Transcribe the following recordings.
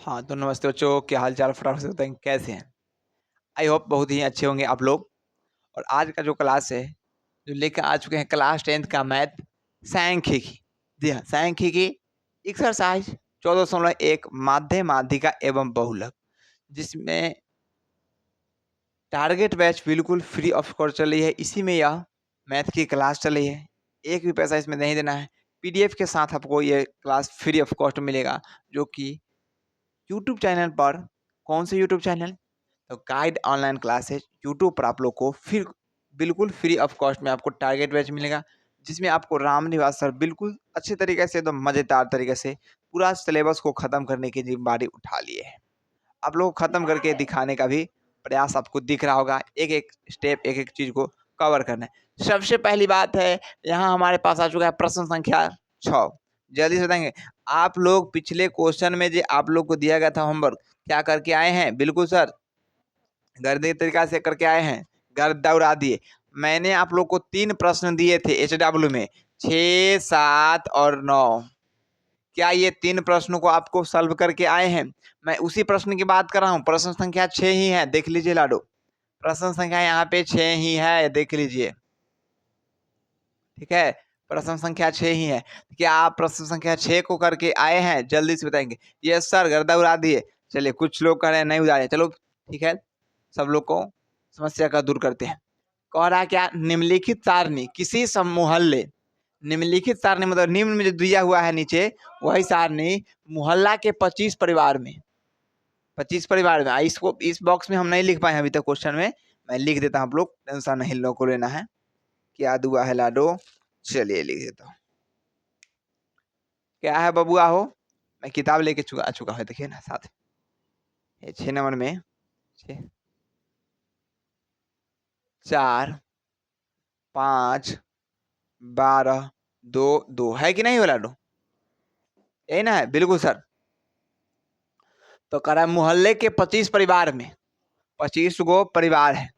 हाँ, तो नमस्ते बच्चों, क्या हाल-चाल? फटाफट से बताएँ कैसे हैं? आई होप बहुत ही अच्छे होंगे आप लोग। और आज का जो क्लास है, जो लेकर आ चुके हैं क्लास 10th का मैथ सांख्यिकी। जी हाँ, सांख्यिकी एक्सरसाइज 14.1 माध्य, माध्यिका एवं बहुलक, जिसमें टारगेट बैच बिल्कुल फ्री ऑफ कॉस्ट चल रही है। इसी में यह मैथ की क्लास चल रही है। एक भी पैसा इसमें नहीं देना है। पीडीएफ के साथ आपको ये क्लास फ्री ऑफ कॉस्ट मिलेगा, जो कि यूट्यूब चैनल पर। कौन से यूट्यूब चैनल? तो गाइड ऑनलाइन क्लासेस यूट्यूब पर आप लोग को फिर बिल्कुल फ्री ऑफ कॉस्ट में आपको टारगेट बैच मिलेगा, जिसमें आपको रामनिवास सर बिल्कुल अच्छे तरीके से, एकदम मज़ेदार तरीके से पूरा सिलेबस को ख़त्म करने की जिम्मेदारी उठा लिए है। आप लोग को ख़त्म करके दिखाने का भी प्रयास आपको दिख रहा होगा। एक एक स्टेप, एक एक चीज़ को कवर करना है। सबसे पहली बात है, यहाँ हमारे पास आ चुका है प्रश्न संख्या 6। जल्दी से बताएंगे। आप लोग पिछले क्वेश्चन में जो आप लोग को दिया गया था होमवर्क, क्या करके आए हैं? बिल्कुल सर, गद्दे तरीका से करके आए हैं, गर्दा उड़ा दिए। मैंने आप लोग को 3 प्रश्न दिए थे एचडब्ल्यू में, 6, 7 और 9। क्या ये 3 प्रश्नों को आपको सॉल्व करके आए हैं? मैं उसी प्रश्न की बात कर रहा हूँ। प्रश्न संख्या 6 ही है, देख लीजिए लाडो। प्रश्न संख्या यहाँ पे 6 ही है, देख लीजिए। ठीक है, प्रश्न संख्या 6 ही है। क्या आप प्रश्न संख्या 6 को करके आए हैं? जल्दी से बताएंगे। यस सर, गर्दा उड़ा दिए। चलिए, कुछ लोग कह रहे हैं नहीं उड़ाए, चलो ठीक है, सब लोग को समस्या का दूर करते हैं। कह रहा है क्या? निम्नलिखित सारणी किसी मोहल्ले, निम्नलिखित सारणी मतलब निम्न में जो दिया हुआ है नीचे, वही सारणी मोहल्ला के 25 परिवार में, 25 परिवार में। इसको इस बॉक्स में हम नहीं लिख पाए अभी तक क्वेश्चन में, मैं लिख देता हूँ, आप लोग टेंशन नहीं लोग को लेना है। क्या दुआ है लाडो? चलिए लिख देता हूँ। क्या है बबुआ हो? मैं किताब लेके आ चुका है, देखिए ना साथ। ये 6 नंबर में 6, 4, 5, 12, 2, 2 है कि नहीं हो लाडो? यही ना है? बिल्कुल सर। तो कह रहा है मोहल्ले के 25 परिवार में, 25 गो परिवार है,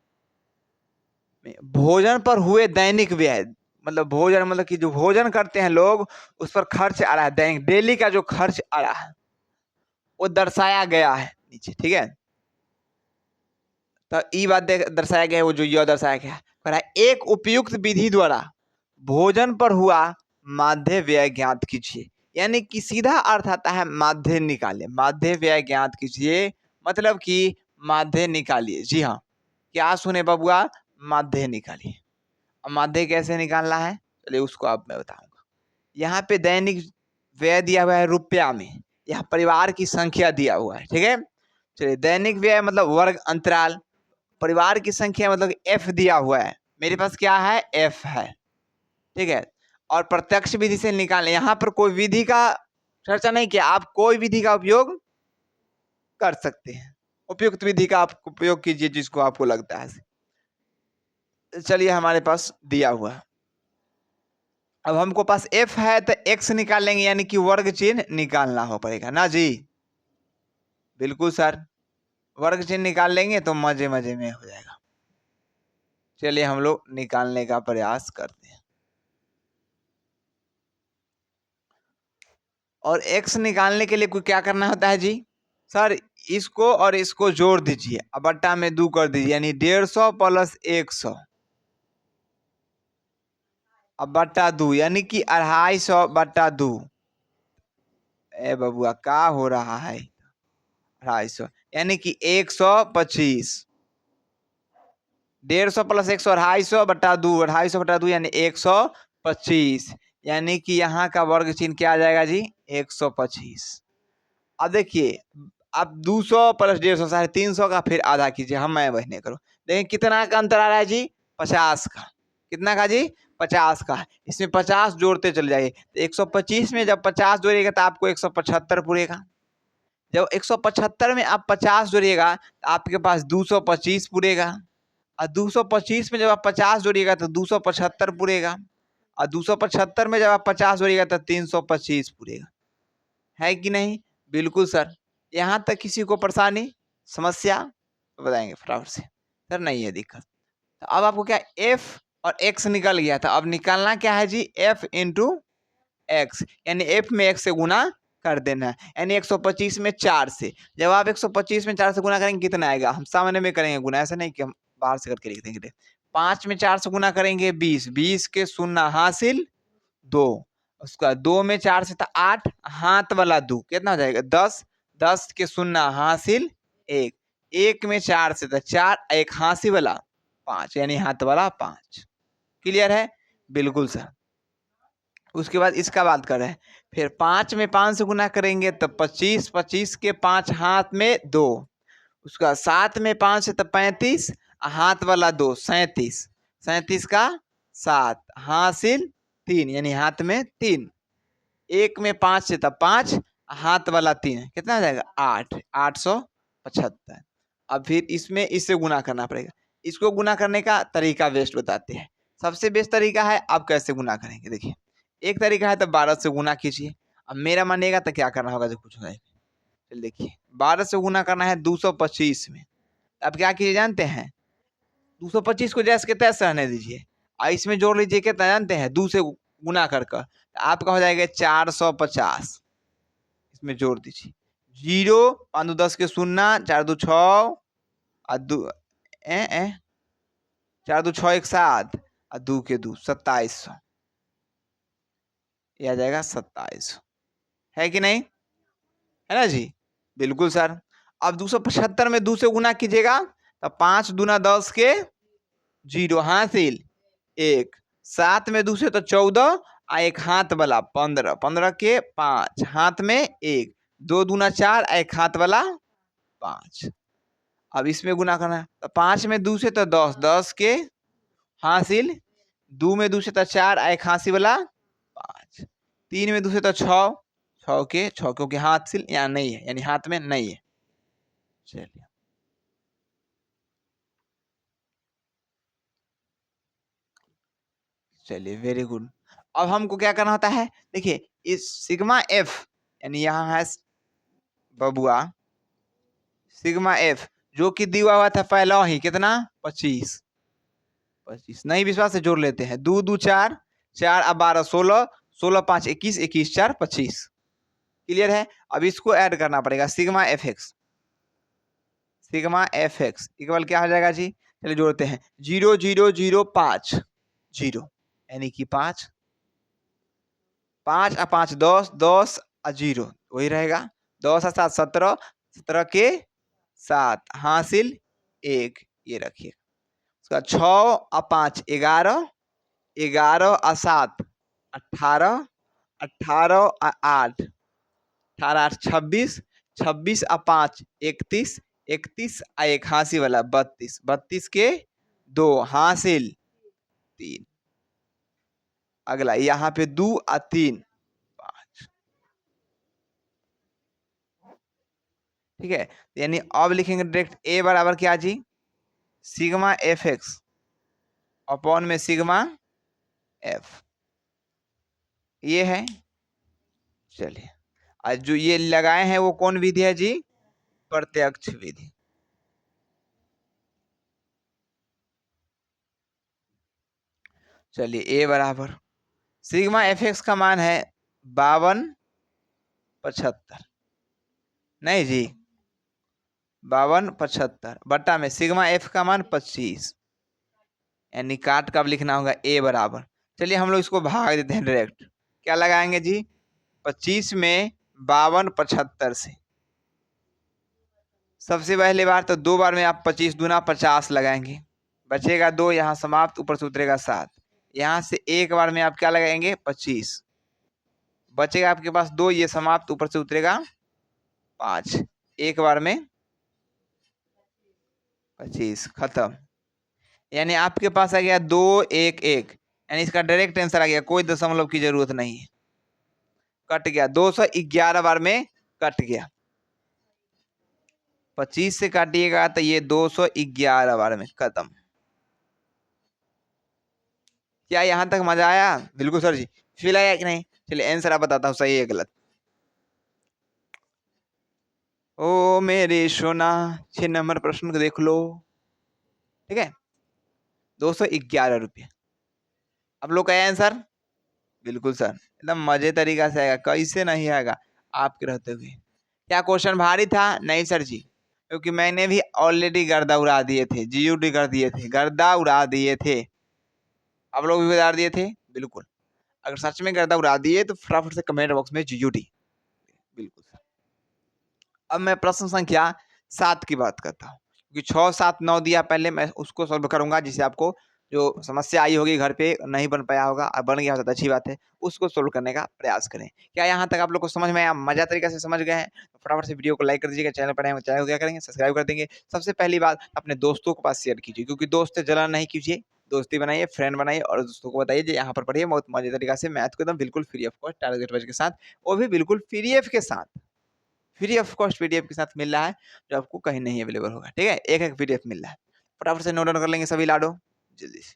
भोजन पर हुए दैनिक व्यय, मतलब भोजन मतलब कि जो भोजन करते हैं लोग, उस पर खर्च आ रहा है, दैनिक डेली का जो खर्च आ रहा है वो दर्शाया गया है नीचे। ठीक है, तो ये बात दर्शाया गया है, वो जो यह दर्शाया गया है। कह रहा है एक उपयुक्त विधि द्वारा भोजन पर हुआ माध्य व्यय ज्ञात कीजिए। यानी कि सीधा अर्थ आता है माध्य निकालिए, माध्य व्यय ज्ञात कीजिए, मतलब कि माध्य निकालिए। जी हाँ, क्या सुने बबुआ? माध्य निकालिए। अब माध्य कैसे निकालना है, चलिए उसको अब मैं बताऊंगा। यहाँ पे दैनिक व्यय दिया हुआ है रुपया में, यहाँ परिवार की संख्या दिया हुआ है। ठीक है, चलिए दैनिक व्यय मतलब वर्ग अंतराल, परिवार की संख्या मतलब एफ दिया हुआ है, मेरे पास क्या है? एफ है। ठीक है, और प्रत्यक्ष विधि से निकालें। यहाँ पर कोई विधि का चर्चा नहीं किया, आप कोई विधि का उपयोग कर सकते हैं, उपयुक्त विधि का आप उपयोग कीजिए जिसको आपको लगता है। चलिए, हमारे पास दिया हुआ है। अब हमको पास f है तो x निकालेंगे, यानी कि वर्ग चिन्ह निकालना हो पड़ेगा ना जी। बिल्कुल सर, वर्ग चिन्ह निकाल लेंगे तो मजे मजे में हो जाएगा। चलिए हम लोग निकालने का प्रयास करते हैं। और x निकालने के लिए कोई क्या करना होता है जी? सर, इसको और इसको जोड़ दीजिए, अब बट्टा में 2 कर दीजिए, यानी 150 प्लस 100, अब बट्टा 2, यानी कि 250 बट्टा 2। ए बबुआ, क्या हो रहा है? 250 यानी कि 125, 150 प्लस 100, 250 बट्टा 2, 250 बट्टा 2 यानी 125, यानी कि यहाँ का वर्ग चिन्ह क्या आ जाएगा जी? 125। अब देखिए, अब 200 प्लस 150 350 का फिर आधा कीजिए, हम मैं बहने करो। देखिए कितना का अंतर आ रहा है जी? 50 का। कितना का जी? 50 का। इसमें 50 जोड़ते चले जाइए, तो 125 में जब 50 जोड़िएगा तो आपको 175 पूरेगा। जब 175 में आप 50 जोड़िएगा तो आपके पास 225 पूरेगा, और 225 में जब आप 50 जोड़िएगा तो 275 पूरेगा, और 275 में जब आप 50 जोड़िएगा तो 325 पूरेगा। है कि नहीं? बिल्कुल सर। यहाँ तक किसी को परेशानी, समस्या? तो बताएंगे फटाफट से। सर नहीं है दिक्कत। तो अब आपको क्या, f और x निकल गया था, अब निकालना क्या है जी? f इंटू एक्स, यानी f में x से गुना कर देना है। यानी 125 में 4 से, जब आप 125 में 4 से गुना करेंगे कितना आएगा? हम सामान्य में करेंगे गुना, ऐसा नहीं कि हम बाहर से करके लिख देंगे। 5 में 4 से गुना करेंगे 20, 20 के शून्य हासिल 2, उसका 2 में 4 से था 8, हाथ वाला 2 कितना हो जाएगा? 10, 10 के शून्य हासिल 1, 1 में 4 से था 4, एक हासिल वाला 5, यानी हाथ वाला 5। क्लियर है? बिल्कुल सर। उसके बाद इसका बात कर रहे हैं, फिर 5 में 5 से गुना करेंगे तो 25, 25 के 5 हाथ में 2, उसका 7 में 5 से तो 35, हाथ वाला 2 37, 37 का 7 हासिल 3, यानी हाथ में 3, 1 में 5 से तब 5, हाथ वाला 3, कितना हो जाएगा? 8, 875। अब फिर इसमें इससे गुना करना पड़ेगा। इसको गुना करने का तरीका बेस्ट बताते हैं। सबसे बेस्ट तरीका है, आप कैसे गुना करेंगे देखिए। एक तरीका है तो 12 से गुना कीजिए। अब मेरा मानिएगा तो क्या करना होगा जो कुछ हो जाएगा। चलिए देखिए, 12 से गुना करना है 225 में। अब क्या कीजिए जानते हैं? 225 को जैसे के तैसे रहने दीजिए और इसमें जोड़ लीजिए कितना जानते हैं? 2 से गुना कर कर आपका हो जाएगा 450। इसमें जोड़ दीजिए 0, 5 2 10 के शून्य, 4 2 6 और 2 4 2 6 1 7 और 2 के 2 2700, ये आ जाएगा 2700। है कि नहीं? है ना जी? बिल्कुल सर। अब 275 में 2 से गुना कीजिएगा तो 5 दूना 10 के 0 हासिल 1, 7 में 2 से तो 14 और एक हाथ वाला 15, 15 के 5 हाथ में 1, 2 दूना 4 एक हाथ वाला 5। अब इसमें गुना करना है तो 5 में 2 से तो 10, 10 के हासिल 2 में 2 से तो 4 एक हासिल वाला 5, 3 में 2 से तो 6, 6 के 6 क्योंकि हासिल यहाँ नहीं है, यानी हाथ में नहीं है। चलिए चलिए वेरी गुड। अब हमको क्या करना होता है? देखिए इस सिग्मा एफ, यानी यहाँ है बबुआ सिग्मा एफ, जो कि दिया हुआ था पहला ही कितना? 25, 25 नहीं विश्वास से जोड़ लेते हैं। 2 2 4, 4 अब 12 16, 16 5 21, 21 4 25। क्लियर है? अब इसको ऐड करना पड़ेगा sigma F x, sigma F x equal क्या हो जाएगा जी? चलिए जोड़ते हैं 0 0 0 5 0, यानी कि 5, 5 और 5 10, 10 और 0 वही रहेगा। 10 और 7 17, 17 के 7 हासिल 1, ये रखिए। उसका 6 और 5 11, 11 और 7 18, 18 और 8 18 8 26, 26 और 5 31, 31 और एक हासिल वाला 32, 32 के 2 हासिल 3। अगला यहाँ पे 2 और 3 5। ठीक है, यानी अब लिखेंगे डायरेक्ट ए बराबर क्या जी? सिग्मा एफ एक्स अपॉन में सिग्मा एफ, ये है। चलिए आज जो ये लगाए हैं वो कौन विधि है जी? प्रत्यक्ष विधि। चलिए ए बराबर सिग्मा एफ एक्स का मान है 5275, नहीं जी 5275 बट्टा में सिग्मा एफ का मान 25, यानी काट कब लिखना होगा? ए बराबर, चलिए हम लोग इसको भाग देते हैं डायरेक्ट। क्या लगाएंगे जी? 25 में 5275 से सबसे पहली बार तो 2 बार में आप 25 दूना 50 लगाएंगे, बचेगा 2, यहाँ समाप्त, ऊपर से उतरेगा 7। यहाँ से एक बार में आप क्या लगाएंगे? 25, बचेगा आपके पास 2, ये समाप्त, ऊपर से उतरेगा 5, एक बार में 25 खत्म। यानी आपके पास आ गया 2 1 1, यानी इसका डायरेक्ट आंसर आ गया, कोई दशमलव की जरूरत नहीं है। कट गया 211 बार में कट गया। 25 से काटिएगा तो ये 211 बार में खत्म। क्या यहाँ तक मजा आया? बिल्कुल सर जी। फील आया कि नहीं? चलिए आंसर आप बताता हूँ सही है गलत। ओ मेरे सोना, 6 नंबर प्रश्न को देख लो। ठीक है, 211 रुपये। आप लोग का आंसर? बिल्कुल सर, एकदम मजे तरीका से आएगा, कैसे नहीं आएगा। आपके रहते हुए। क्या क्वेश्चन भारी था? नहीं सर जी, क्योंकि मैंने भी ऑलरेडी गर्दा उड़ा दिए थे, जीयूटी कर दिए थे, गर्दा उड़ा दिए थे। आप लोग भी उड़ा दिए थे बिल्कुल। अगर सच में गर्दा उड़ा दिए तो फटाफट से कमेंट बॉक्स में जीयूटी बिल्कुल। अब मैं प्रश्न संख्या 7 की बात करता हूँ, क्योंकि 6, 7, 9 दिया पहले, मैं उसको सॉल्व करूंगा, जिससे आपको जो समस्या आई होगी घर पे नहीं बन पाया होगा, अब बन गया होता तो अच्छी बात है, उसको सोल्व करने का प्रयास करें। क्या यहाँ तक आप लोग को समझ में आया? मजा तरीके से समझ गए हैं? तो फटाफट से वीडियो को लाइक कर दीजिएगा, चैनल पर आए चैनल को क्या करेंगे, सब्सक्राइब कर देंगे। सबसे पहली बात, अपने दोस्तों के पास शेयर कीजिए, क्योंकि दोस्त से जलन नहीं कीजिए, दोस्ती बनाइए, फ्रेंड बनाइए और दोस्तों को बताइए जो यहाँ पर पढ़िए बहुत मजे तरीका से मैथ को एकदम बिल्कुल free of cost target wise के साथ, वो भी बिल्कुल पीडीएफ के साथ, फ्री ऑफ कॉस्ट पीडीएफ के साथ मिल रहा है, जो आपको कहीं नहीं अवेलेबल होगा। ठीक है, एक एक पीडीएफ मिल रहा है। फटाफट से नोट डाउन कर लेंगे सभी लाडो जल्दी से।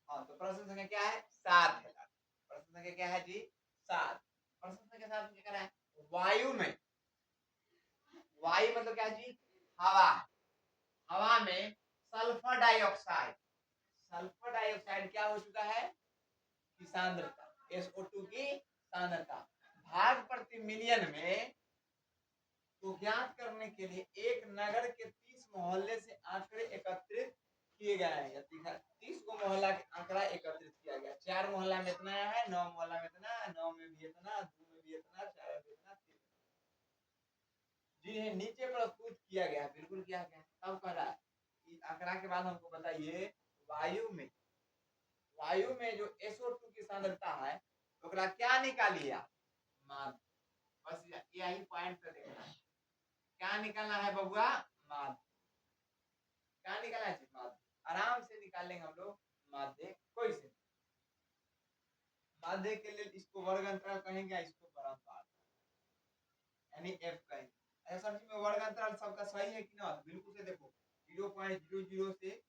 हाँ, तो प्रश्न संख्या क्या है? 7 है। प्रश्न संख्या क्या है जी? 7। प्रश्न संख्या 7 में क्या कह रहा है? वायु में, वायु मतलब क्या जी? हवा। हवा में सल्फर डाइऑक्साइड, सल्फर डाइऑक्साइड क्या हो चुका है? की सांद्रता, SO2 की सांद्रता भाग प्रति मिलियन में को ज्ञात करने के लिए एक नगर के 30 मोहल्ले से आंकड़े एकत्रित किए गए हैं। 30 को मोहल्ला के आंकड़ा एकत्रित किया गया। 4 मोहल्ला में इतना है, 9 मोहल्ला में इतना, 9 में भी इतना, 2 में भी इतना, 4 में भी इतना, 3 जिन्हें नीचे प्रस्तुत किया गया, बिल्कुल किया गया। तब कह रहा है इस आंकड़ा के बाद हमको बताइए वायु में, वायु में जो SO2 की सांद्रता है ओकरा क्या निकालिए आप? मान, बस यही पॉइंट पे देखना है। क्या निकालना है बबुआ? माध्य। क्या निकालना है? माध्य। आराम से निकालेंगे हम लोग माध्य, कोई से माध्य के लिए इसको वर्ग अंतराल कहेंगे, इसको परम्पार यानी f कहेंगे। ऐसा सर जी में वर्ग अंतराल सबका सही है कि ना? बिल्कुल से देखो 0.00 से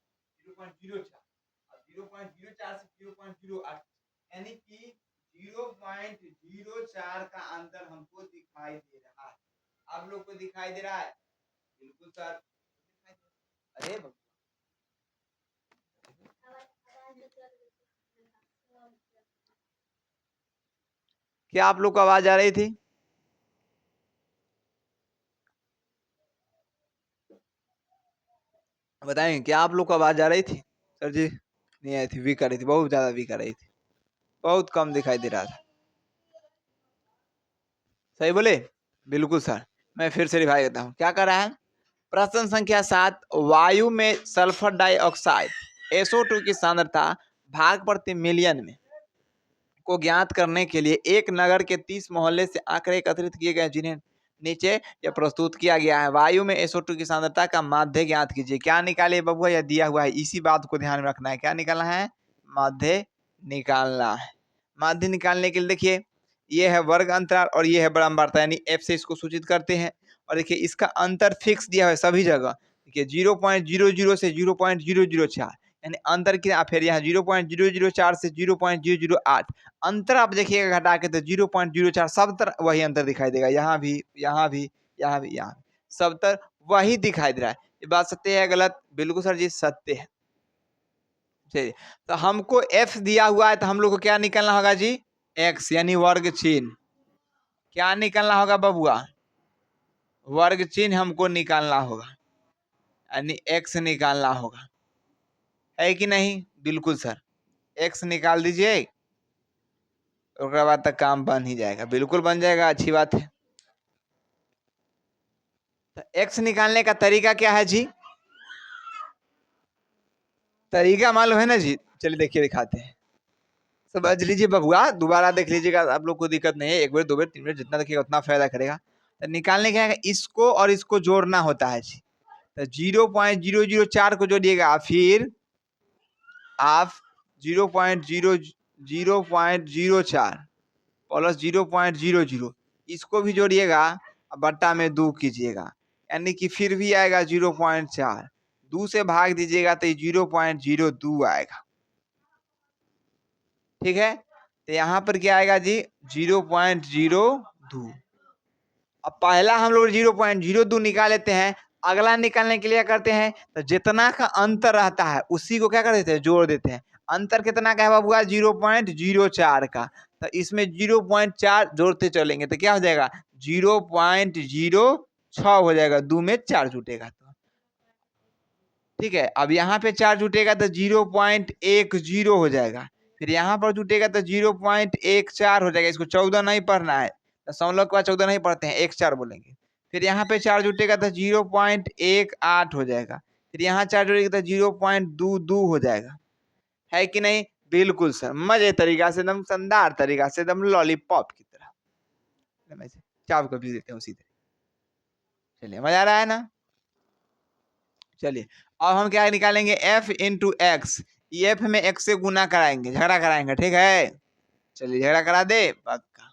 0.04 और 0.04 से 0.08 यानी कि 0.04 का अंतर हमको दिखाई दे रहा है। आप लोग को दिखाई दे रहा है? बिल्कुल सर। अरे क्या आप लोग को आवाज आ रही थी? बताएंगे क्या आप लोग को आवाज आ रही थी? सर जी नहीं आई थी, वीक आ रही थी, बहुत ज्यादा वीक आ रही थी, बहुत कम दिखाई दे रहा था। सही बोले? बिल्कुल सर। मैं फिर से रिवाइज करता हूँ, क्या कर रहा है? प्रश्न संख्या 7, वायु में सल्फर डाइऑक्साइड SO2 की सांद्रता भाग प्रति मिलियन में को ज्ञात करने के लिए एक नगर के 30 मोहल्ले से आंकड़े एकत्रित किए गए, जिन्हें नीचे यह प्रस्तुत किया गया है। वायु में SO2 की सांद्रता का माध्य ज्ञात कीजिए। क्या निकाले बबुआ? यह दिया हुआ है, इसी बात को ध्यान में रखना है। क्या निकालना है? माध्य निकालना है। माध्य निकालने के लिए देखिए ये है वर्ग अंतराल और ये है बराबर, यानी F से इसको सूचित करते हैं। और देखिए इसका अंतर फिक्स दिया है सभी जगह। देखिए 0.00 से 0.004 यानी अंतर क्या? फिर यहाँ 0.004 से 0.008 अंतर आप देखिएगा घटा के तो 0.04 सब तरह वही अंतर दिखाई देगा। यहाँ भी, यहाँ भी, यहाँ भी, यहाँ भी, सब तरह वही दिखाई दे रहा है। ये बात सत्य है गलत? बिल्कुल सर जी सत्य है। चलिए, तो हमको F दिया हुआ है तो हम लोग को क्या निकलना होगा जी? X यानी वर्ग चिन्ह। क्या निकलना होगा बबुआ? वर्ग चिन्ह हमको निकालना होगा, यानी X निकालना होगा, है कि नहीं? बिल्कुल सर, X निकाल दीजिए, उसके बाद तक काम बन ही जाएगा। बिल्कुल बन जाएगा, अच्छी बात है। तो X निकालने का तरीका क्या है जी? तरीका मालूम है ना जी? चलिए देखिए दिखाते हैं, समझ लीजिए बबुआ, दोबारा देख लीजिएगा, आप लोग को दिक्कत नहीं है। एक बार 2 बार 3 बार जितना देखिएगा उतना फायदा करेगा। तो निकालने क्या है? इसको और इसको जोड़ना होता है जी। तो 0.004 को जोड़िएगा, फिर आप 0.004 प्लस 0.00 इसको भी जोड़िएगा, बट्टा में 2 कीजिएगा, यानी कि फिर भी आएगा 0.4। 2 से भाग दीजिएगा तो 0.02 आएगा। ठीक है, तो यहाँ पर क्या आएगा जी? 0.02। अब पहला हम लोग 0.02 निकाल लेते हैं, अगला निकालने के लिए क्या करते हैं? तो जितना का अंतर रहता है उसी को क्या कर देते हैं? जोड़ देते हैं। अंतर कितना का है बाबूआ 0.04 का, तो इसमें 0.4 जोड़ते चलेंगे तो क्या हो जाएगा 0.06 हो जाएगा, 2 में 4 जुटेगा तो ठीक है। अब यहाँ पे 4 जुटेगा तो 0.10 हो जाएगा, फिर यहाँ पर जुटेगा तो 0.14 हो जाएगा। इसको 14 नहीं पढ़ना है, दशमलव के बाद 14 नहीं पढ़ते हैं, 14 बोलेंगे। फिर यहाँ पे 4 जुटेगा तो 0.18 हो जाएगा, फिर यहाँ 4 जुटेगा तो 0.22 हो जाएगा, है कि नहीं? बिल्कुल सर, मजे तरीका से, एकदम शानदार तरीका से, एकदम लॉलीपॉप की तरह। चाप को भी देते हैं उसी तरह। चलिए, मजा आ रहा है ना? चलिए, अब हम क्या निकालेंगे f इंटू एक्स, f में x से गुना कराएंगे, झगड़ा कराएंगे, ठीक है? चलिए झगड़ा करा दे पक्का।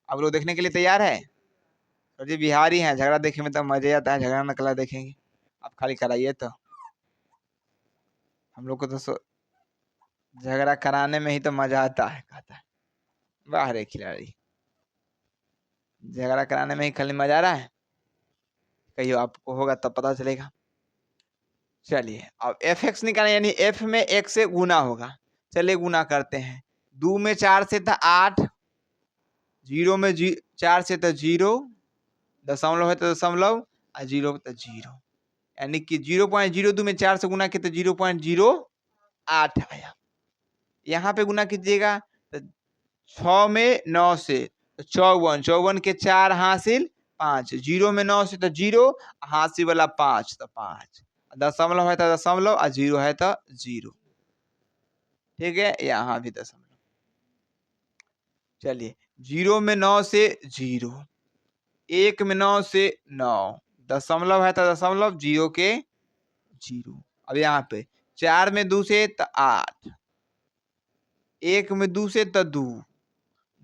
आप लोग देखने के लिए तैयार है? सर जी बिहारी हैं, झगड़ा देखने में तो मजे आता है, झगड़ा नकला देखेंगे, आप खाली कराइए तो। हम लोग को तो झगड़ा कराने में ही तो मजा आता है, कहता है। वाह रे खिलाड़ी, झगड़ा कराने में ही खाली मजा आ रहा है, कहियो आपको होगा तब पता चलेगा। चलिए, अब एफ एक्स निकालें, यानी एफ में x से गुना होगा। चलिए गुना करते हैं, 2 में 4 से था 8, 0 में 4 से था 0, दशमलव है तो दशमलव, और 0 तो 0, यानी कि 0.02 में 4 से गुना किया तो 0.08 आया। यहाँ पे गुना कीजिएगा तो 6 में 9 से तो 54, 54 के 4 हासिल 5, 0 में 9 से तो 0, हासिल वाला 5 तो 5, दशमलव है तो दशमलव, और 0 है तो 0, ठीक है? यहाँ भी दशमलव। चलिए, 0 में 9 से 0, 1 में 9 से 9, दशमलव है तो दशमलव, 0 के 0। अब यहाँ पे 4 में 2 से तो 8, 1 में 2 से तो 2,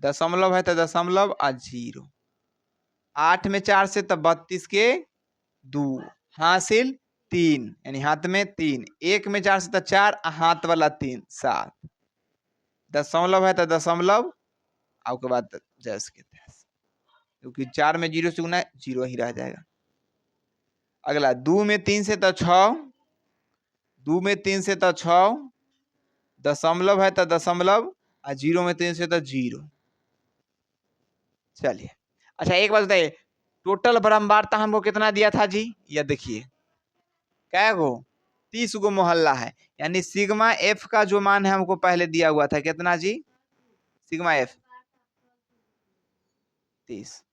दशमलव है तो दशमलव, और 0, 8 में 4 से तो 32 के 2, हासिल 3, यानी हाथ में 3, 1 में 4 से तो 4, हाथ वाला 3, 7, दशमलव है तो दशमलव, आपके बाद जैस के तैस, क्योंकि 4 में 0 से गुना 0 ही रह जाएगा। अगला 2 में 3 से तो 6, 2 में 3 से तो 6, दशमलव है तो दशमलव, और 0 में 3 से तो 0। चलिए, अच्छा एक बात बताइए, टोटल बारंबारता हमको कितना दिया था जी? ये देखिए, क्या गो 30 गो मोहल्ला है, यानी सिग्मा एफ का जो मान है हमको पहले दिया हुआ था कितना जी? Sigma F 30।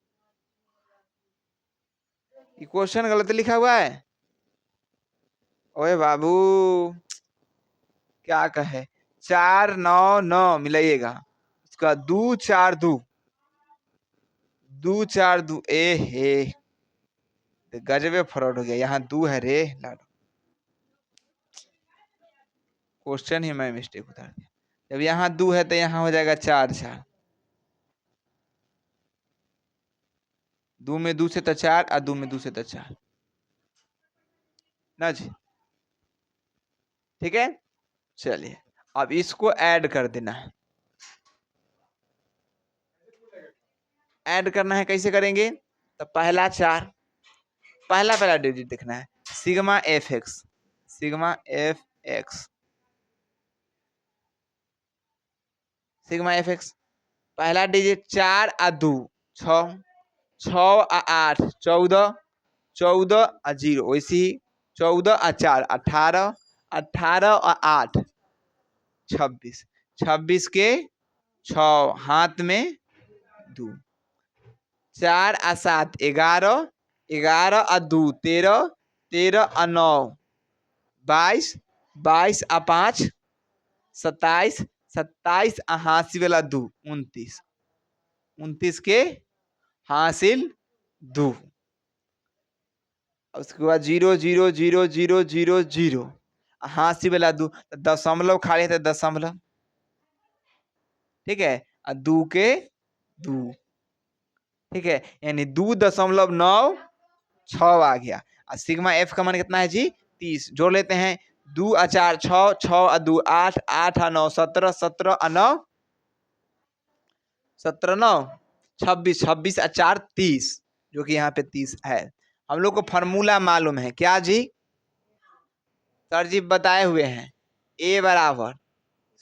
ये क्वेश्चन गलत लिखा हुआ है, ओए बाबू क्या कहे, 4 9 9 मिलाइएगा, उसका 2 4 2, 2 4 2, ए हे गजबे फ्रॉड हो गया, यहाँ 2 है रे लाडो, क्वेश्चन ही मैं मिस्टेक उतार दिया। जब यहाँ 2 है तो यहाँ हो जाएगा 4 4, 2 में 2 से तो 4, और 2 में 2 से तो 4 ना जी, ठीक है? चलिए, अब इसको ऐड कर देना है, ऐड करना है, कैसे करेंगे? तो पहला 4, पहला डिजिट देखना है, sigma F x, sigma F x, sigma F x, पहला डिजिट 4 और 2 6, 6 और 8 14, 14 और 0 वैसे ही 14 और 4 18, 18 और 8 26, 26 के 6 हाथ में 2, 4 और 7 11, 11 और 2 13, 13 और 9 22, 22 और 5 27, 27 और हाथी वाला 2 29, 29 के हासिल 2, उसके बाद 0 0 0 0 0 0, हाथी वाला 2, दशमलव खाली है दशमलव, ठीक है? और 2 के 2, ठीक है? यानी 2.96 आ गया। और सिग्मा एफ का मान कितना है जी? 30। जोड़ लेते हैं, 2 और 4 6, 6 और 2 8, 8 और 9 17, 17 और 9 17 9 26, 26 और 4 30, जो कि यहाँ पे 30 है। हम लोग को फॉर्मूला मालूम है क्या जी? सर जी बताए हुए हैं, ए बराबर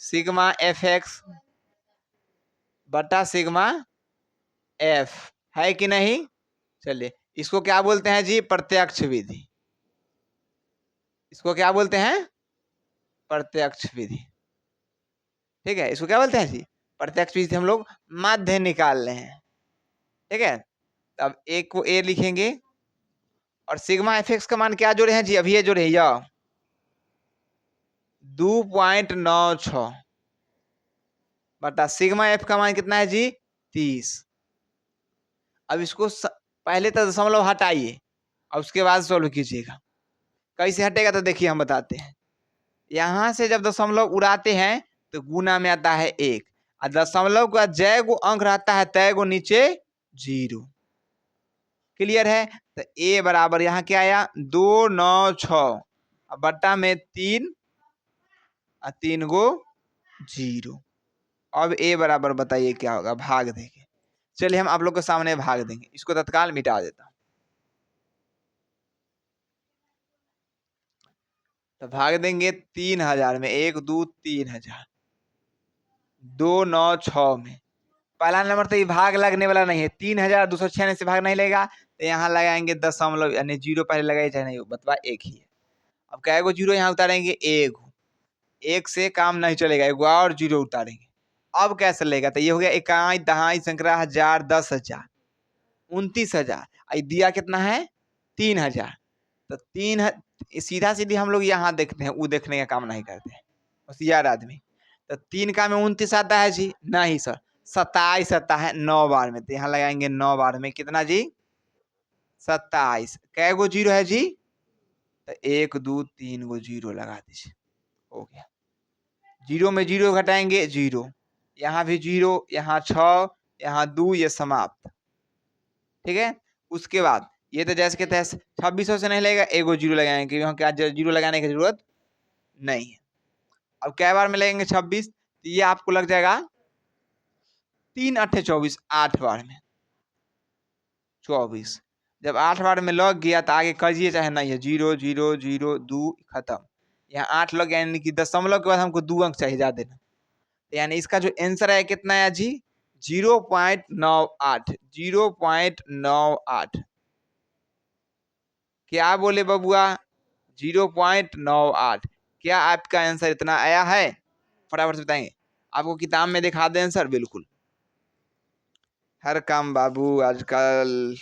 सिग्मा एफ एक्स बटा सिग्मा एफ, है कि नहीं? चलिए, इसको क्या बोलते हैं जी? प्रत्यक्ष विधि। इसको क्या बोलते हैं? प्रत्यक्ष विधि। ठीक है, इसको क्या बोलते हैं जी? प्रत्यक्ष विधि से हम लोग माध्य निकाल रहे हैं। ठीक है, अब एक को ए लिखेंगे और सिग्मा एफ एक्स का मान क्या जोड़े हैं जी? अभी ये जोड़े यह 2.96 बटा सिग्मा एफ का मान कितना है जी? 30। अब इसको पहले तो दशमलव हटाइए और उसके बाद सोल्व कीजिएगा। कैसे हटेगा तो देखिए हम बताते हैं। यहां से जब दशमलव उड़ाते हैं तो गुना में आता है 1 और दशमलव का जय गो अंक रहता है तय गो नीचे 0। क्लियर है? तो ए बराबर यहाँ क्या आया? 296 बट्टा में 3 और 3 गो 0। अब ए बराबर बताइए क्या होगा? भाग देंगे। चलिए हम आप लोग के सामने भाग देंगे, इसको तत्काल मिटा देता हूं। तो भाग देंगे 3000 में, 1 2 3000, 296 में। पहला नंबर तो ये भाग लगने वाला नहीं है, 3296 से भाग नहीं लेगा तो यहाँ लगाएंगे दशमलव, यानी 0 पहले लगाए चाहे नहीं, बतवा एक ही है। अब क्या गो 0 यहाँ उतारेंगे? एक से काम नहीं चलेगा, एक और 0 उतारेंगे। अब कैसे लेगा? तो ये हो गया 1 दहाई संकरा 1000 10,000 29,000। दिया कितना है? 3000। तो सीधा सीधी हम लोग यहाँ देखते हैं, वो देखने का काम नहीं करते हैं, होशियार आदमी। तो 3 का में 29 आता है जी? नहीं सर, 27 आता है 9 बार में। तो यहाँ लगाएंगे 9 बार में कितना जी? 27। कै गो 0 है जी? तो 1 2 3 गो 0 लगा दीजिए, हो गया। 0 में 0 घटाएंगे 0, यहाँ भी 0, यहाँ 6, यहाँ 2, ये समाप्त। ठीक है, उसके बाद ये तो जैसे के तैसे 2600 से नहीं लगेगा, एगो 0 लगाएंगे, यहाँ क्या 0 लगाने की जरूरत नहीं है। अब कै बार में लगेंगे? 26। तो ये आपको लग जाएगा 3 8 24, 8 बार में 24। जब 8 बार में लग गया तो आगे करिए चाहे नहीं है, 0 0 0 2 खत्म। यहाँ 8 लग गया, यानी कि दशमलव के बाद हमको 2 अंक चाहिए ज्यादा ना। यानी इसका जो आंसर है कितना है जी? 0.98। 0.98। क्या बोले बबुआ? 0.98। क्या आपका आंसर इतना आया है? फटाफट से बताएंगे। आपको किताब में दिखा दें आंसर? बिल्कुल। हर काम बाबू आजकल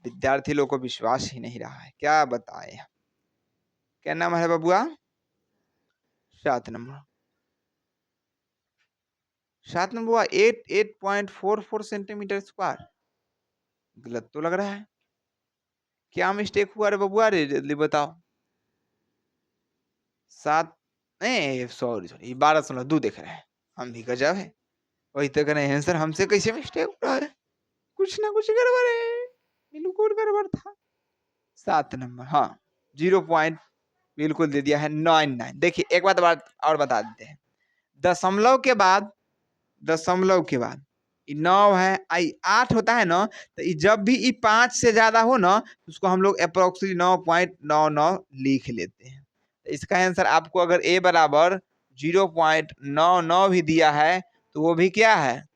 विद्यार्थी लोग को विश्वास ही नहीं रहा है, क्या बताएं। क्या नाम है बबुआ? 7 नंबर। 7 नंबर हुआ 8.44 सेंटीमीटर स्क्वायर। गलत तो लग रहा है, क्या मिस्टेक हुआ रे बबुआ? रे जल्दी बताओ। 7 नहीं, सॉरी सॉरी, 12.2 देख रहे हैं हम भी। गजब है, वही तो कह रहे हैं सर, हमसे कैसे मिस्टेक हो रहा है? कुछ ना कुछ गड़बड़ है, बिल्कुल गड़बड़ था। 7 नंबर, हाँ 0 पॉइंट बिल्कुल दे दिया है 99। देखिए एक बात और बता देते हैं। दशमलव के बाद, दशमलव के बाद 9 है, 8 होता है ना, तो जब भी 5 से ज्यादा हो ना, उसको हम लोग अप्रोक्सीमेटली 9.99 लिख लेते हैं। इसका आंसर आपको अगर ए बराबर 0.99 भी दिया है तो वो भी क्या है?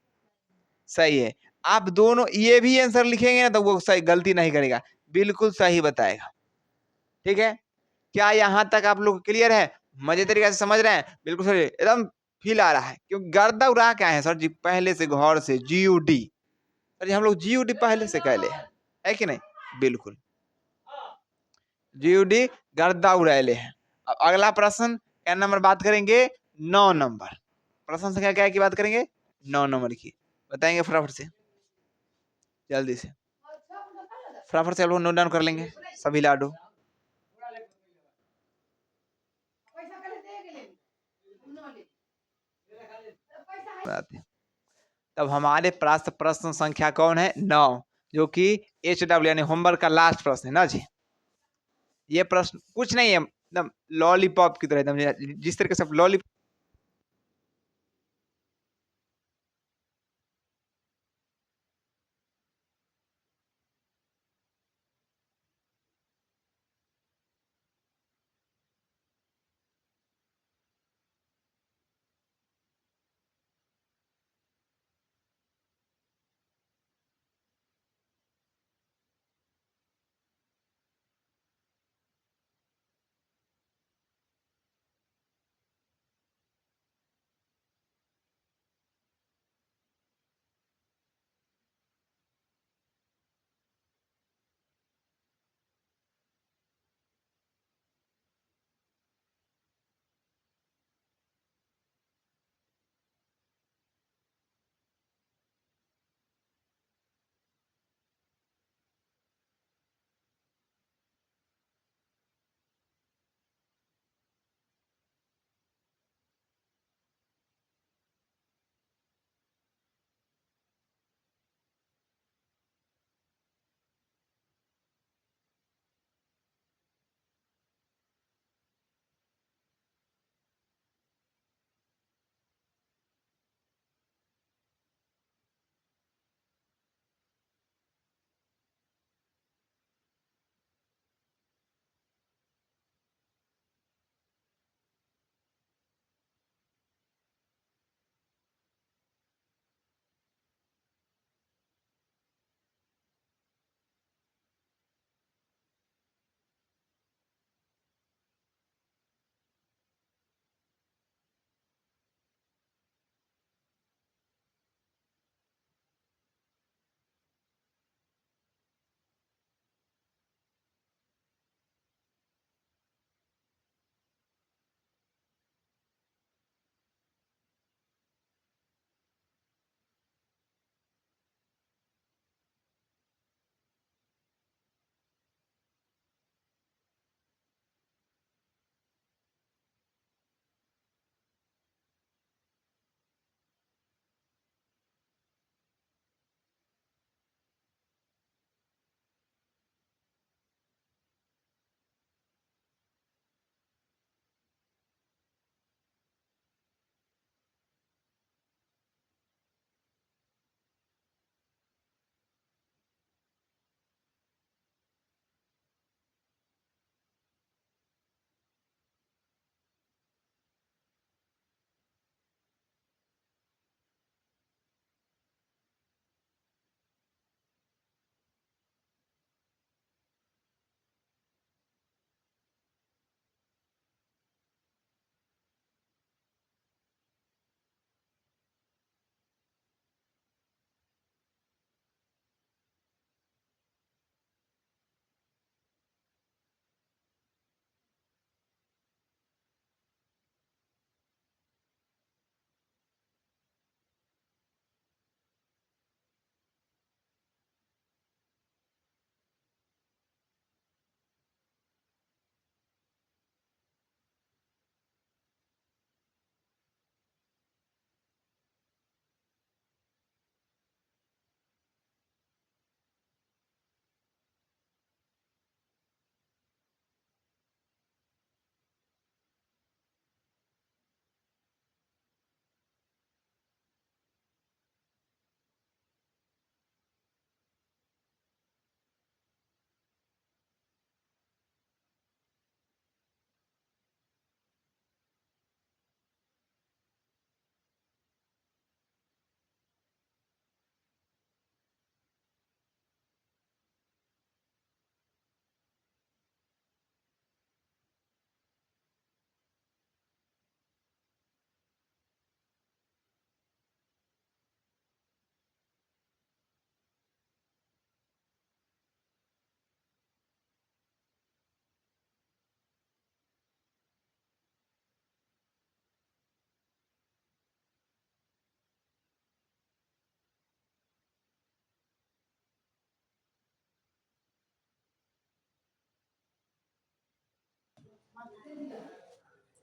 सही है। आप दोनों ये भी आंसर लिखेंगे ना तो वो सही, गलती नहीं करेगा, बिल्कुल सही बताएगा। ठीक है, क्या यहाँ तक आप लोग क्लियर है? मजे तरीके से समझ रहे हैं? बिल्कुल सही, एकदम फील आ रहा है। क्योंकि गर्दा उड़ा क्या है सर जी? पहले से घर से GUD, सर जी हम लोग GUD पहले से कह ले, है कि नहीं? बिल्कुल GUD गर्दा उड़ाले हैं। अब अगला प्रश्न क्या नंबर बात करेंगे? 9 नंबर। प्रश्न संख्या क्या की बात करेंगे? 9 नंबर की बताएंगे फटाफट से, जल्दी से फटाफट से आप लोग नोट डाउन कर लेंगे सभी लाडो। तब हमारे पास प्रश्न संख्या कौन है? 9, जो कि HW यानी होमवर्क का लास्ट प्रश्न है ना जी। ये प्रश्न कुछ नहीं है, एकदम लॉलीपॉप की तरह, एकदम जिस तरीके से लॉलीपॉप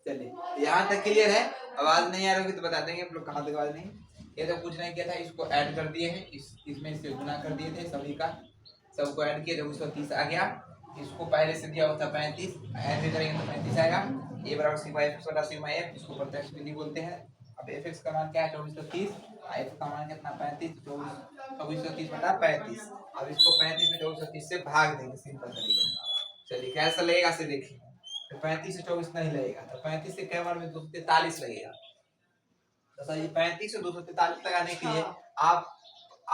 चलिए यहाँ तक क्लियर है। आवाज नहीं आ रही होगी तो बता देंगे आप लोग कहाँ तक आवाज नहीं। ये तो कुछ नहीं किया था, इसको ऐड कर दिए हैं, इसमें से गुना कर दिए थे सभी का, सबको ऐड किए तो 130 आ गया। इसको पहले से दिया हुआ था 35, ऐड भी करेंगे तो 35 आएगा। ए बराबर सिग्मा एफ बटा सिग्मा एफ, इसको प्रत्यक्ष विधि बोलते हैं। अब एफ एक्स का मान क्या है 2430, एफ का मान कितना 35, 2430 बटा 35। अब इसको 35 में 2430 से भाग देंगे सिंपल तरीके से। चलिए कैसा लगेगा से देखिए। तो 35 से 24 नहीं लगेगा, तो 35 से कै बार में 243 लगेगा। तो सर ये 35 से 243 लगाने के लिए आप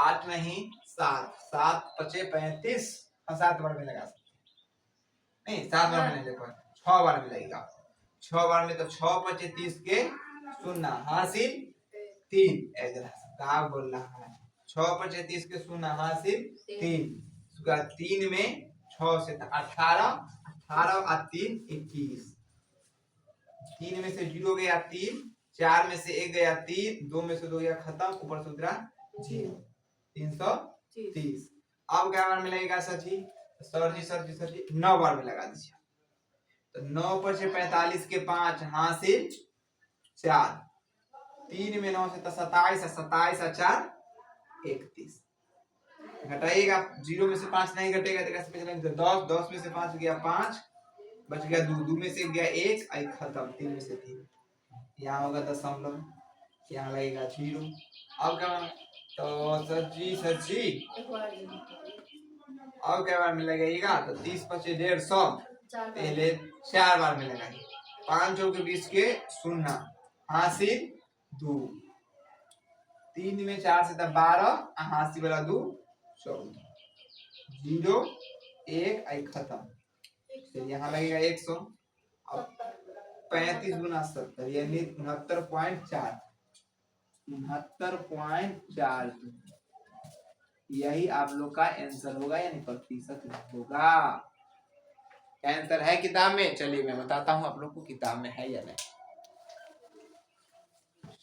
8 नहीं 7, 7 पचे 35, 7 बार में लगा सकते नहीं, 7 बार में नहीं देखो 6 बार में लगेगा। 6 बार में तो 6 पचे 30 के शून्य हासिल 3, ऐसा बोल रहा है 6 पचे 30 के शून्य हासिल 3, 3 में 6 से 18, 18 और 3 21, 3 में से 0 गया 3, 4 में से 1 गया 3, 2 में से 2 गया खत्म, ऊपर से उतरा 0, 330। अब क्या बार में लगेगा सर जी? सर जी 9 बार में लगा दीजिए। तो 9 पर से 45 के 5 हासिल 4, 3 में 9 से 27, 27 और 4 31। घटाइएगा, 0 में से 5 नहीं घटेगा तो कैसे चलेंगे? 10, 10 में से 5 गया 5, बच गया 2, 2 में से गया 1, आई खत्म, 3 में से 3, यहाँ होगा दशमलव, यहाँ लगेगा 0। अब क्या तो सर जी अब क्या बार में लगेगा? तो 30 पचे 150, पहले 4 बार में लगाइए। 5 के बीच के शून्य हासिल 2, 3 में 4 से 12, हासिल वाला 2 14, 0 1 आई खत्म। यहाँ लगेगा 100। अब 35 गुना 70 यानी 69.4, 69.4, यही आप लोग का आंसर होगा, यानी प्रतिशत होगा। आंसर है किताब में? चलिए मैं बताता हूँ आप लोग को किताब में है या नहीं।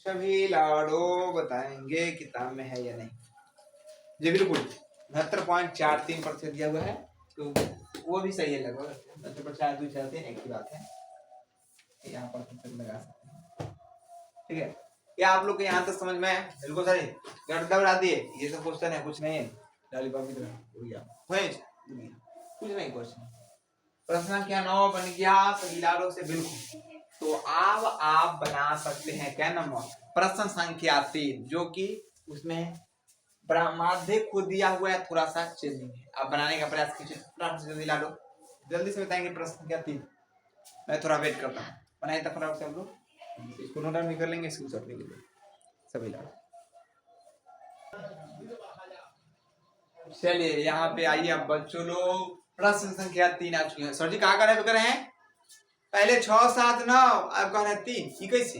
सभी लाड़ो बताएंगे किताब में है या नहीं। जी बिल्कुल 69.43% दिया हुआ है, तो वो भी सही है लगभग। 69.4243 एक ही बात है, यहाँ पर लगा सकते हैं। ठीक है, क्या आप लोग को यहाँ तक समझ में है? बिल्कुल सही, घबरा दिए, ये सब क्वेश्चन है, कुछ नहीं है, लॉलीपॉप की तरह हो गया, कुछ नहीं क्वेश्चन। प्रश्न संख्या 9 बन गया सभी लाड़ो से, बिल्कुल। तो आप बना सकते हैं क्या नंबर? प्रश्न संख्या 3, जो कि उसमें माध्य को दिया हुआ है, थोड़ा सा चेंजिंग है, आप बनाने का प्रयास कीजिए। जल्दी ला लो, जल्दी से बताएंगे प्रश्न संख्या 3। मैं थोड़ा वेट करता हूँ, बनाए तक फटाफट से हम लोग इसको नोट डाउन भी कर लेंगे, इसको करने के लिए सभी लोग। चलिए यहाँ पे आइए अब बच्चों लोग, प्रश्न संख्या 3 आ चुकी है। सर जी कहाँ कर रहे हैं? पहले 6 7 9, अब कह रहे हैं 3, ये कैसे?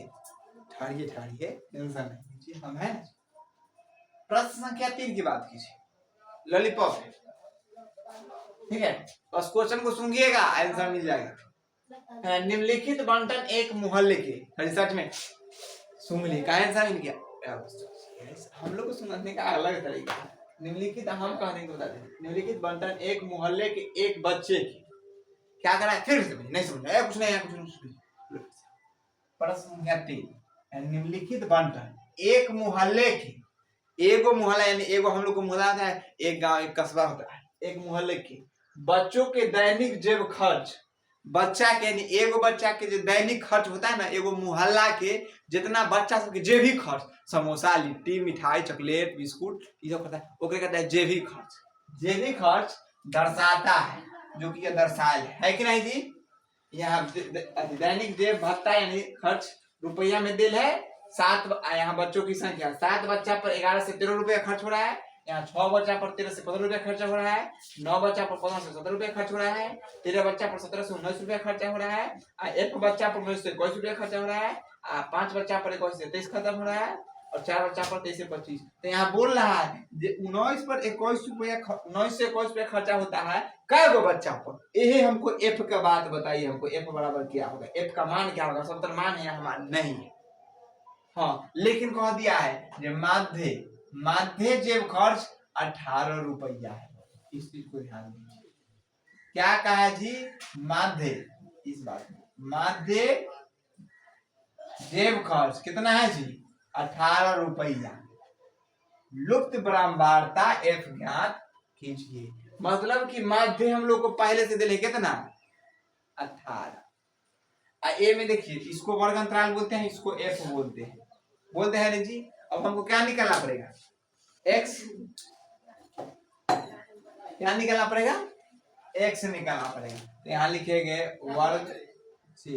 ठाड़िए टेंशन नहीं, हम हैं। प्रश्न संख्या 3 की बात कीजिए, लॉलीपॉप, ठीक है, बस क्वेश्चन को सुनिएगा, आंसर मिल जाएगा। निम्नलिखित बंटन एक मोहल्ले के, रिसर्च में सुन ली का आंसर मिल गया। हम लोग को सुनने का अलग तरीका है। निम्नलिखित हम कहने को बताते हैं, निम्नलिखित बंटन एक मोहल्ले के एक बच्चे की क्या करा है? फिर से नहीं समझा, कुछ नहीं है, कुछ नहीं। प्रश्न संख्या 3, निम्नलिखित बंटन एक मोहल्ले की, एगो मोहल्ला यानी एगो हम लोग को मोहल्ला है, एक गांव एक कस्बा होता है, एक मोहल्ले के बच्चों के दैनिक जेब खर्च, बच्चा के यानी एगो बच्चा के जो दैनिक खर्च होता है ना, एगो मोहल्ला के जितना बच्चा सबके जेबी खर्च, समोसा लिट्टी मिठाई चॉकलेट बिस्कुट ये सब होता है, ओके कहता है जेबी खर्च। जेबी खर्च दर्शाता है, जो कि दर्शायल है कि नहीं जी? यहाँ दैनिक जेब भत्ता यानी खर्च रुपया में दिल है 7, यहाँ बच्चों की संख्या 7 बच्चा पर 11 से 13 रुपया खर्च हो रहा है, यहाँ 6 बच्चा पर 13 से 15 रुपया खर्चा हो रहा है, 9 बच्चा पर 15 से 17 रुपया खर्च हो रहा है, 13 बच्चा पर 17 से 19 रुपया खर्चा हो रहा है, 1 बच्चा पर 19 से 21 रुपया खर्चा हो रहा है, 5 बच्चा पर 21 से 23 खत्म हो रहा है, और 4 बच्चा पर 23 से 25। तो यहाँ बोल रहा है 19 पर 21 रुपया 19 से 21 रुपया खर्चा होता है कै गो बच्चा पर। यही हमको एफ का बात बताइए, हमको एफ बराबर क्या होगा, एफ का मान क्या होगा? सब मान है हमारा नहीं है, हाँ, लेकिन कह दिया है माध्य जेब खर्च 18 रुपया है। इस चीज को ध्यान दीजिए, क्या कहा जी? माध्य, इस बात में माध्य जेब खर्च कितना है जी 18 रुपया। लुप्त बारंबारता एफ ज्ञात कीजिए। मतलब कि माध्य हम लोग को पहले से दिले कितना 18। ए में देखिए इसको वर्ग अंतराल बोलते हैं, इसको एफ बोलते हैं जी। अब हमको क्या निकालना पड़ेगा एक्स, क्या निकालना पड़ेगा एक्स निकालना पड़ेगा। तो यहाँ लिखेंगे वर्ग सी,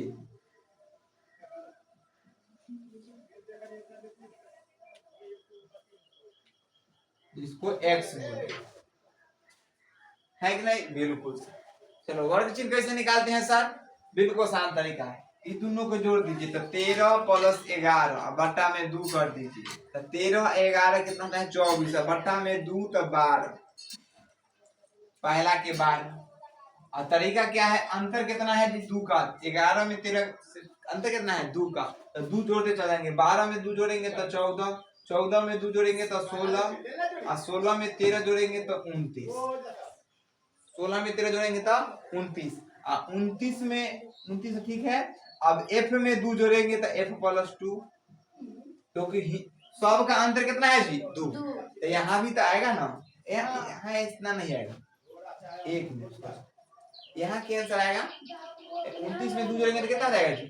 इसको एक्स है कि नहीं, बिल्कुल। चलो वर्ग चिन्ह कैसे निकालते हैं सर, बिल्कुल आसान तरीका है। इस दोनों को जोड़ दीजिए तो 13 प्लस 11 बट्टा में 2 कर दीजिए तो 13 11 कितना होता है 24 बट्टा में 2 तो 12, पहला के 12। और तरीका क्या है, अंतर कितना है जी 2 का। 11 में 13 अंतर कितना है 2 का, तो 2 जोड़ते चलेंगे। 12 में 2 जोड़ेंगे तो 14, 14 में 2 जोड़ेंगे तो 16, और 16 में 13 जोड़ेंगे तो 29, 16 में 13 जोड़ेंगे तो 29, 29 में 29 ठीक है। अब एफ में 2 जोड़ेंगे तो एफ प्लस 2, क्योंकि सब का अंतर कितना है जी 2, तो यहाँ भी तो आएगा ना, यहाँ इतना नहीं आएगा। एक मिनट, यहाँ क्या आंसर आएगा 29 में 2 जोड़ेंगे तो कितना जाएगा जी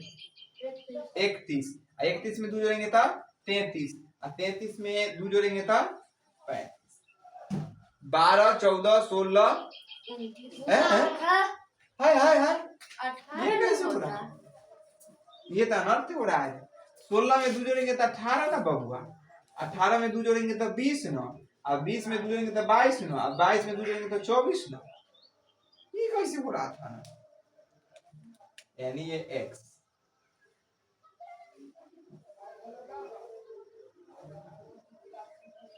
31, 31 में 2 जोड़ेंगे तो 33, और 33 में 2 जोड़ेंगे तो 35, 12 14 16 हाय हाय हाय, ये कैसे हो रहा है, ये तो अनर्थ हो रहा है। 16 में 2 जोड़ेंगे तो 18 ना बबुआ, 18 में 2 जोड़ेंगे तो 20 ना, और 20 में 2 जोड़ेंगे तो 22 ना, और 22 में 2 जोड़ेंगे तो 24 ना। ये कैसे हो रहा था, यानी ये x।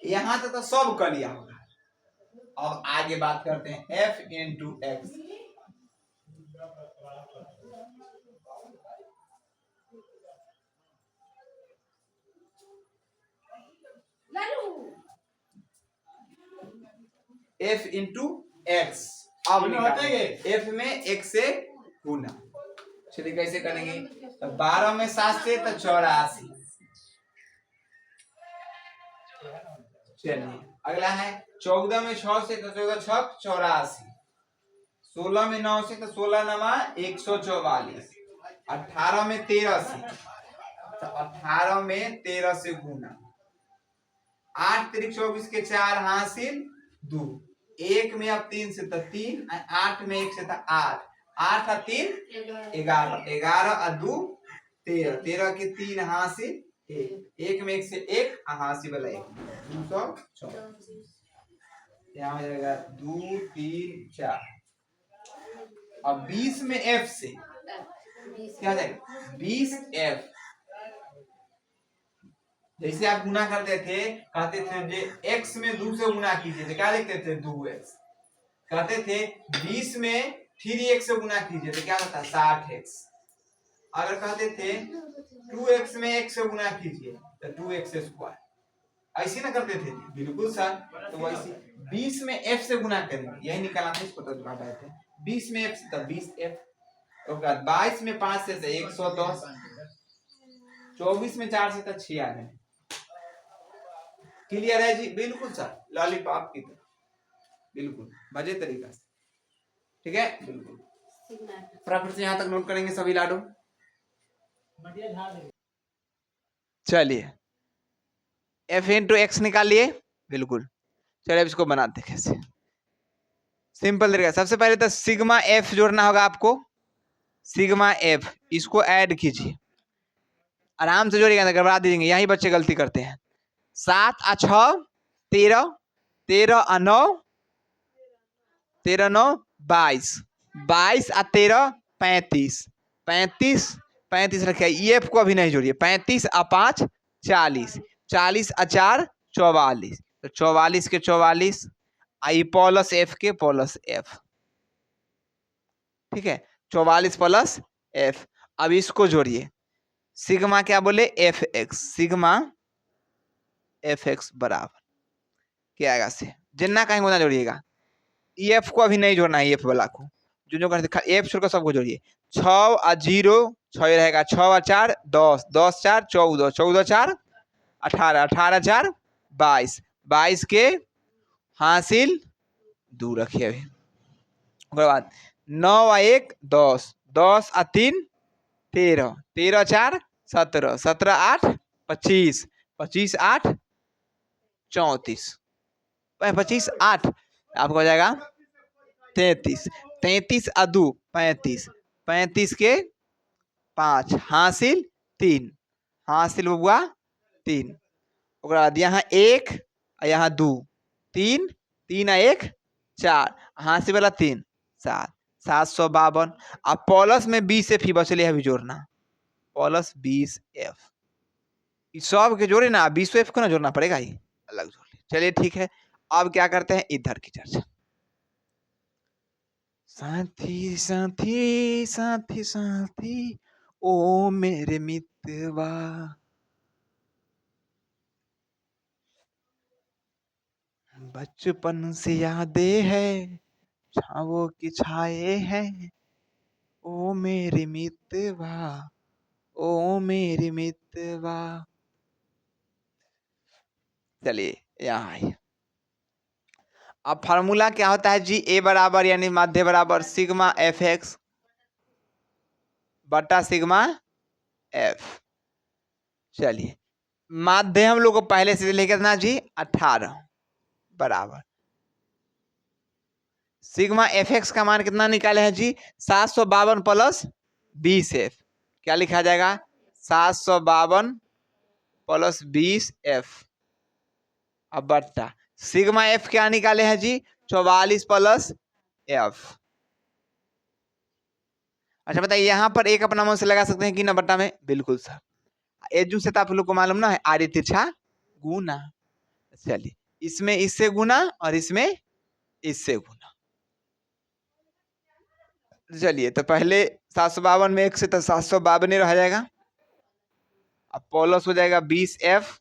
यहां तक तो सब कर लिया होगा। अब आगे बात करते हैं f into x. f into x, अब f में x से गुना। चलिए कैसे करेंगे, तो 12 में 7 से तो 84। चलिए अगला है 14 में 6 से तो 14 6 84, 16 में 9 से तो 16 नमा 144, 18 में 13 से तो 18 में 13 से गुना, 8 3 24 के 4 हासिल 2, 1 में अब 3 से तो 3, 8 में 1 से तो 8, 8 और 3 11, 11 और 2 13, 13 के 3 हासिल 1 में 1 से 1 हासिल वाला 1 214, यहाँ हो जाएगा 2 3 4। अब 20 में f से क्या जाएगा 20 f, जैसे आप गुना करते थे कहते थे जे x में 2 से गुना कीजिए तो क्या लिखते थे 2x, कहते थे 20 में 3x से गुना कीजिए तो क्या होता 60x, अगर कहते थे 2x में x से गुना कीजिए तो 2x स्क्वायर, ऐसे ना करते थे। बिल्कुल सर, तो वैसे 20 में f से गुना करेंगे, यही निकालना था, इसको तो घटाए थे 20 में f से तो 20f, उसके बाद 22 में 5 से 110, 24 में 4 से तो 96। क्लियर है जी, बिल्कुल सर, लॉलीपॉप की तरह, बिल्कुल मजे तरीका से, ठीक है बिल्कुल। फटाफट से यहाँ तक नोट करेंगे सभी लाडो। चलिए f इंटू एक्स निकाल लिए, बिल्कुल। चलिए अब इसको बनाते कैसे, सिंपल तरीका। सबसे पहले तो सिग्मा f जोड़ना होगा आपको, सिग्मा f, इसको ऐड कीजिए, आराम से जोड़िएगा, घबरा दीजिएंगे, यही बच्चे गलती करते हैं। 7 और 6 13, 13 और 9 13 9 22, 22 और 13 35, 35 35 रखिए, एफ को अभी नहीं जोड़िए, 35 और 5 40, 40 और 4 44, तो 44 के 44, आई प्लस एफ के प्लस एफ, ठीक है 44 प्लस एफ। अब इसको जोड़िए, सिग्मा क्या बोले F x, sigma F x बराबर क्या आएगा से, जितना कहेंगे उतना जोड़िएगा, एफ को अभी नहीं जोड़ना है, एफ वाला को जो जो करते एफ छोड़कर सबको जोड़िए, 6 और 0 6 रहेगा, 6 और 4 10, 10 4 14, 14 4 18, 18 4 22, 22 के हासिल 2 रखिए अभी। ओकर बाद 9 और 1 10, 10 और 3 13, 13 4 17, 17 8 25, 25 8 34, 25 8 आपको हो जाएगा 33, 33 और 2 35, 35 के 5 हासिल 3, हासिल हुआ 3। ओकर बाद यहाँ 1 और यहाँ 2 3, 3 और 1 4, हासिल वाला 3 7, 752। अब प्लस में 20F ही बचले अभी जोड़ना, प्लस 20F सब के जोड़े ना, 20F को ना जोड़ना पड़ेगा, ही अलग जोड़ ले। चलिए ठीक है, अब क्या करते हैं इधर की चर्चा। साथी साथी साथी साथी ओ मेरे मितवा, बचपन से यादें है छावों की छाए हैं, ओ मेरे मितवा, ओ मेरे मितवा। चलिए यहाँ आइए, अब फार्मूला क्या होता है जी, ए बराबर यानी माध्य बराबर सिग्मा एफ एक्स बटा सिग्मा एफ। चलिए माध्य हम लोग को पहले से लेके ना जी 18 बराबर सिग्मा एफ एक्स का मान कितना निकाले हैं जी 752 प्लस 20F। क्या लिखा जाएगा 752 प्लस 20F। अब बट्टा सिग्मा एफ क्या निकाले हैं जी 44 प्लस एफ। अच्छा बताइए यहाँ पर एक अपना मन से लगा सकते हैं कि ना बट्टा में, बिल्कुल सर। एजू से तो आप लोग को मालूम ना है आर्य तिरछा गुना। चलिए इसमें इससे गुना और इसमें इससे गुना। चलिए तो पहले 752 में 1 से तो 752 रह जाएगा। अब प्लस हो जाएगा 20F।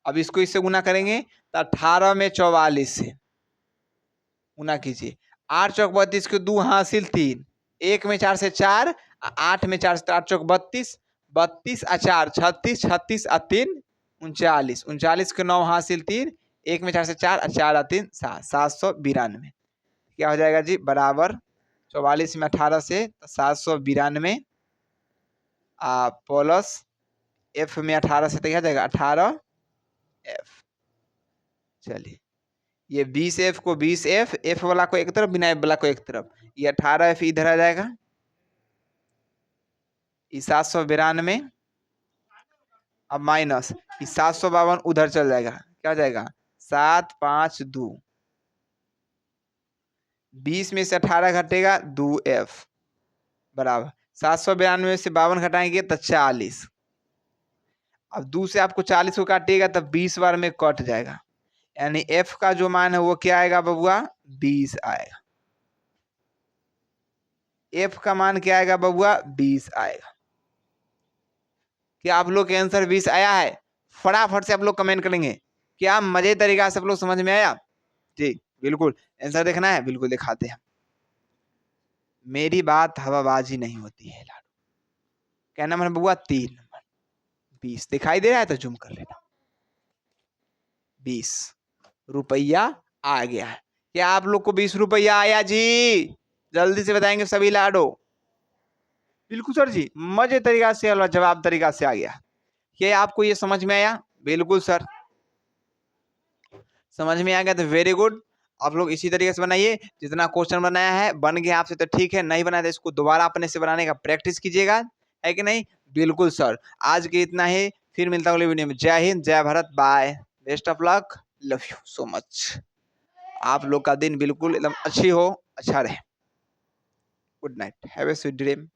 अब इसको इससे गुना करेंगे तो 18 में 44 से गुना कीजिए, 8 चौक 32 के 2 हासिल 3, 1 में 4 से 4, 8 में 4 से 8 चौक 32, 32 आ 4 36, 36 आ 3 39, 39 के 9 हासिल 3, 1 में 4 से 4 4 आ 3 7, 792। क्या हो जाएगा जी बराबर 44 में 18 से 792 प्लस एफ में 18 से तो क्या जाएगा 18F। चलिए ये 20F को 20F, F वाला को एक तरफ, बिना F वाला को एक तरफ, ये 18F इधर आ जाएगा, ये 792। अब माइनस 752 उधर चल जाएगा, क्या हो जाएगा 752। 20 में से 18 घटेगा 2F बराबर 792 से 52 घटाएंगे तो 40। अब 2 से आपको 40 को काटिएगा तब 20 बार में कट जाएगा, यानी F का जो मान है वो क्या आएगा बबुआ 20 आएगा। F का मान क्या आएगा बबुआ 20 आएगा। क्या आप लोग के आंसर 20 आया है? फटाफट से आप लोग कमेंट करेंगे। क्या मजे तरीका से आप लोग समझ में आया? ठीक बिल्कुल आंसर देखना है, बिल्कुल दिखाते हैं। मेरी बात हवाबाजी नहीं होती है लाडू। क्या नंबर है बबुआ 3 नंबर 20 दिखाई दे रहा है तो जूम कर लेना। 20 रुपया आ गया है। क्या आप लोग को 20 रुपया आया जी? जल्दी से बताएंगे सभी लाडो। बिल्कुल सर जी मजे तरीका से और जवाब तरीका से आ गया। क्या आपको ये समझ में आया? बिल्कुल सर समझ में आ गया तो वेरी गुड। आप लोग इसी तरीके से बनाइए, जितना क्वेश्चन बनाया है बन गया आपसे तो ठीक है, नहीं बनाया तो इसको दोबारा अपने से बनाने का प्रैक्टिस कीजिएगा, है कि नहीं? बिल्कुल सर आज के इतना ही, फिर मिलता हूँ अगले वीडियो में। जय हिंद जय Bharat, bye, best of luck, love you so much. आप लोग का दिन बिल्कुल एकदम अच्छी हो, अच्छा रहे। Good night, have a sweet dream.